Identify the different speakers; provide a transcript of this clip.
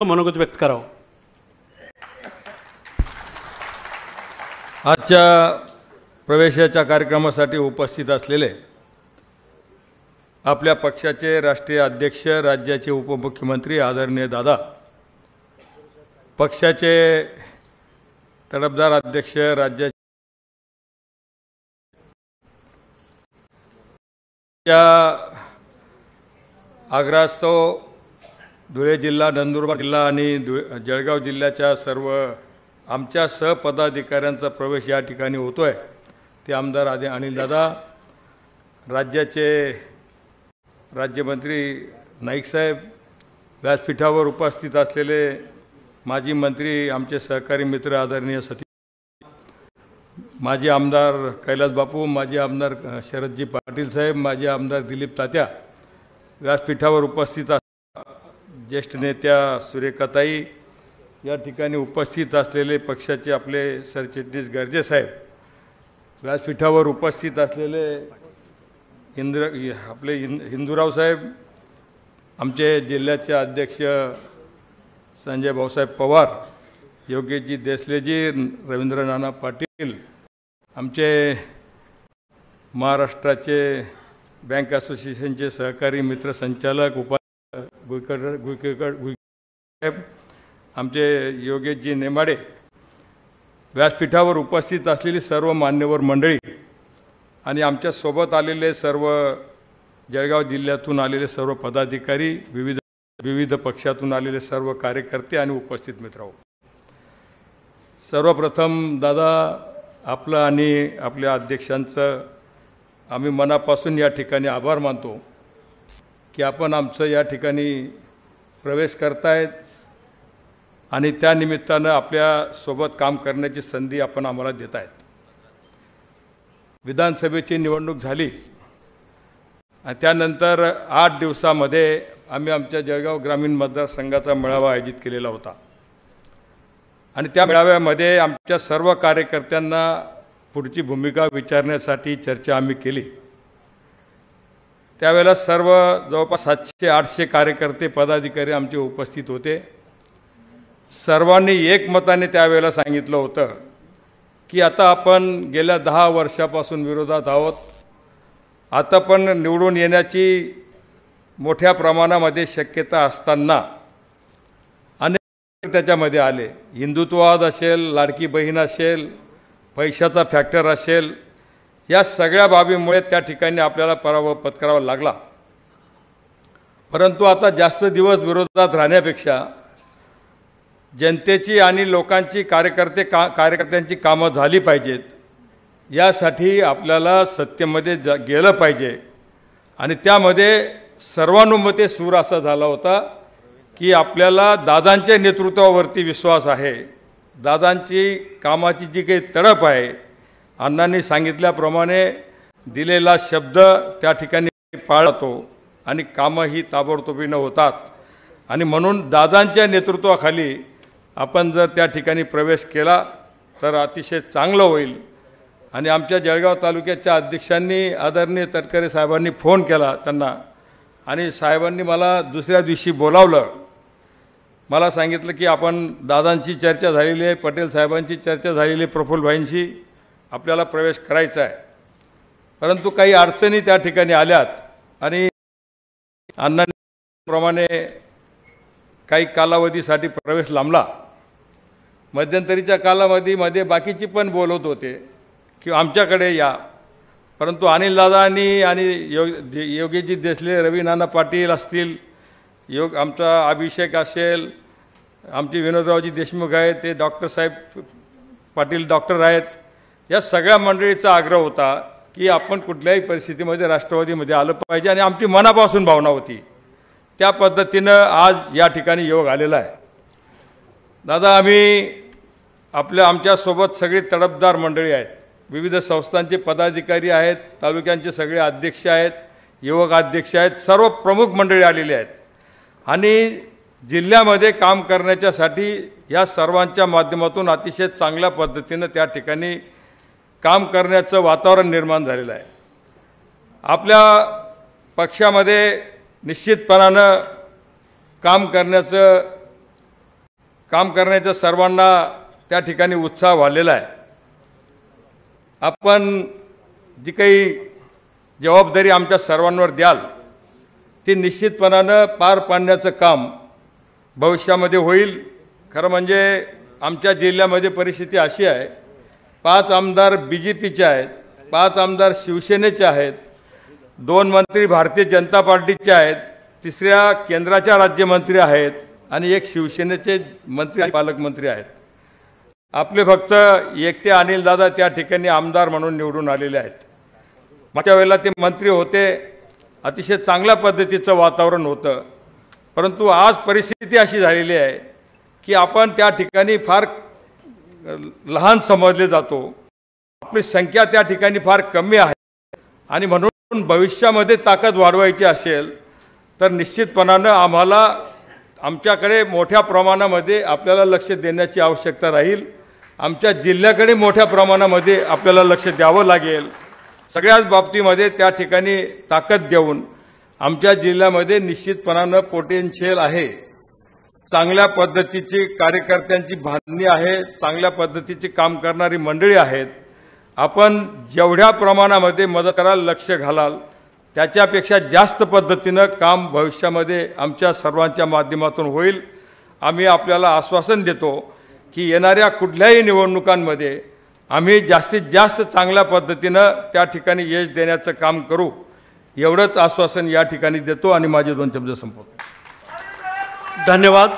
Speaker 1: मनोगत व्यक्त करावं।
Speaker 2: आजच्या प्रवेशाच्या कार्यक्रमासाठी उपस्थित असलेले आपल्या पक्षाचे राष्ट्रीय अध्यक्ष, राज्याचे उपमुख्यमंत्री आदरणीय दादा, पक्षाचे तडफदार अध्यक्ष, राज्याच्या आग्रहास्तव धुळे जिल्हा, नंदुरबार जिल्हा आणि जळगाव जिल्ह्याच्या सर्व आमच्या सहपदाधिकाऱ्यांचा प्रवेश या ठिकाणी होतोय। ते आमदार अनिल दादा, राज्याचे राज्यमंत्री नाईक साहेब, व्यासपीठावर उपस्थित असलेले माजी मंत्री, आमचे सहकारी मित्र आदरणीय सतीश, माजी आमदार कैलास बापू, माजी आमदार शरदजी पाटील साहेब, माजी आमदार दिलीप तात्या, व्यासपीठावर उपस्थित ज्येष्ठ नेत्या सुरेखाताई, या ठिकाणी उपस्थित असलेले पक्षाचे आपले सरचिटणीस गर्जे साहेब, व्यासपीठावर उपस्थित असलेले आपले हिंदूराव साहेब, आमचे जिल्ह्याचे अध्यक्ष संजय भाऊसाहेब पवार, योगेशजी देसलेजी, रवींद्र नाना पाटील, आमचे महाराष्ट्राचे बँक असोसिएशनचे सहकारी मित्र संचालक गुईकेकर आमचे योगेशजी नेमाडे, व्यासपीठावर उपस्थित असलेली सर्व मान्यवर मंडळी आणि आमच्या सोबत आलेले सर्व जळगाव जिल्ह्यातून आलेले सर्व पदाधिकारी, विविध पक्षातून आलेले सर्व कार्यकर्ते आणि उपस्थित मित्र, सर्वप्रथम दादा आपलं आणि आपल्या अध्यक्षांचं आम्ही मनापासून या ठिकाणी आभार मानतो की आपण आमचं या ठिकाणी प्रवेश करतायत आणि त्या निमित्तानं आपल्या सोबत काम करण्याची संधी आपण आम्हाला देत आहेत। विधानसभेची निवडणूक झाली आणि त्यानंतर 8 दिवसामध्ये आम्ही आमच्या जळगाव ग्रामीण मतदारसंघाचा मेळावा आयोजित केलेला होता आणि त्या मेळाव्यामध्ये आमच्या सर्व कार्यकर्त्यांना पुढची भूमिका विचारण्यासाठी चर्चा आम्ही केली। त्यावेळेला सर्व जवळपास 700-800 कार्यकर्ते, पदाधिकारी आमचे उपस्थित होते। सर्वांनी एकमताने त्यावेळेला सांगितलं होतं की आता आपण गेल्या 10 वर्षापासून विरोधात आहोत, आता पण निवडून येण्याची मोठ्या प्रमाणामध्ये शक्यता असताना अनेक त्याच्यामध्ये आले, हिंदुत्ववाद असेल, लाडकी बहीण असेल, पैशाचा फॅक्टर असेल, या सगळ्या बाबीमुळे त्या ठिकाणी आपल्याला पराभव पत्करावा लागला। परंतु आता जास्त दिवस विरोधात राहण्यापेक्षा जनतेची आणि लोकांची कार्यकर्त्यांची कामं झाली पाहिजेत, यासाठी आपल्याला सत्तेमध्ये गेलं पाहिजे आणि त्यामध्ये सर्वानुमते सूर असा झाला होता की आपल्याला दादांच्या नेतृत्वावरती विश्वास आहे, दादांची कामाची जी काही तडफ आहे, अण्णांनी सांगितल्याप्रमाणे दिलेला शब्द त्या ठिकाणी पाळतो आणि कामं ही ताबडतोबीनं होतात आणि म्हणून दादांच्या नेतृत्वाखाली आपण जर त्या ठिकाणी प्रवेश केला तर अतिशय चांगलं होईल। आणि आमच्या जळगाव तालुक्याच्या अध्यक्षांनी आदरणीय तटकरे साहेबांनी फोन केला त्यांना आणि साहेबांनी मला दुसऱ्या दिवशी बोलावलं, मला सांगितलं की आपण दादांची चर्चा झालेली आहे, पटेल साहेबांची चर्चा झालेली आहे, प्रफुल्लभाईंशी आपल्याला प्रवेश करायचा आहे, परंतु काही अडचणी त्या ठिकाणी आल्यात आणि अण्णांप्रमाणे काही कालावधीसाठी प्रवेश लांबला। मध्यंतरीच्या कालावधीमध्ये बाकीची पण बोलत होते की आमच्याकडे या, परंतु अनिल दादांनी आणि योगेशजी देसले, रवी नाना पाटील असतील, आमचा अभिषेक असेल, आमचे विनोदरावजी देशमुख आहेत, ते डॉक्टर साहेब पाटील डॉक्टर आहेत, या सगळ्या मंडळीचा आग्रह होता की आपण कुठल्याही परिस्थितीमध्ये राष्ट्रवादीमध्ये आलं पाहिजे आणि आमची मनापासून भावना होती, त्या पद्धतीनं आज या ठिकाणी योग आलेला आहे। दादा, आमच्यासोबत सगळी तडफदार मंडळी आहेत, विविध संस्थांचे पदाधिकारी आहेत, तालुक्यांचे सगळे अध्यक्ष आहेत, युवक अध्यक्ष आहेत, सर्व प्रमुख मंडळी आलेली आहेत आणि जिल्ह्यामध्ये काम करण्याच्यासाठी या सर्वांच्या माध्यमातून अतिशय चांगल्या पद्धतीनं त्या ठिकाणी काम करण्याचं वातावरण निर्माण झालेलं आहे। आपल्या पक्षामध्ये निश्चितपणानं काम करण्याचं काम करण्याचा सर्वांना त्या ठिकाणी उत्साह वाढलेला आहे। आपण जी काही जबाबदारी आमच्या सर्वांवर द्याल ती निश्चितपणाने पार पाडण्याचं काम भविष्यामध्ये होईल। खरं म्हणजे आमच्या जिल्ह्यामध्ये परिस्थिती अशी आहे, 5 आमदार बीजेपीचे आहेत, 5 आमदार शिवसेनेचे आहेत, 2 मंत्री भारतीय जनता पार्टीचे आहेत, तिसऱ्या केंद्राच्या राज्यमंत्री आहेत आणि एक शिवसेनेचे मंत्री आणि पालकमंत्री आहेत। आपले फक्त एकटे अनिलदादा त्या ठिकाणी आमदार म्हणून निवडून आलेले आहेत। मागच्या वेळेला ते मंत्री होते, अतिशय चांगल्या पद्धतीचं वातावरण होतं, परंतु आज परिस्थिती अशी झालेली आहे की आपण त्या ठिकाणी फार लहान समजले जातो, आपली संख्या त्या ठिकाणी फार कमी आहे आणि म्हणून भविष्यामध्ये ताकद वाढवायची असेल तर निश्चितपणाने आम्हाला आमच्याकडे मोठ्या प्रमाणामध्ये आपल्याला लक्ष देण्याची आवश्यकता राहील। आमच्या जिल्ह्याकडे मोठ्या प्रमाणामध्ये आपल्याला लक्ष द्यावं लागेल। सगळ्याच बाबतीमध्ये त्या ठिकाणी ताकद देऊन आमच्या जिल्ह्यामध्ये निश्चितपणाने पोटेन्शियल आहे, चांगल्या पद्धतीची कार्यकर्त्यांची बांधणी आहे, चांगल्या पद्धतीची काम करणारी मंडळी आहेत। आपण जेवढ्या प्रमाणामध्ये मदत कराल, लक्ष घालाल, त्याच्यापेक्षा जास्त पद्धतीनं काम भविष्यामध्ये आमच्या सर्वांच्या माध्यमातून होईल। आम्ही आपल्याला आश्वासन देतो की येणाऱ्या कुठल्याही निवडणुकांमध्ये आम्ही जास्तीत जास्त चांगल्या पद्धतीनं त्या ठिकाणी यश देण्याचं काम करू, एवढंच आश्वासन या ठिकाणी देतो आणि माझे 2 शब्द संपवतो।
Speaker 1: धन्यवाद।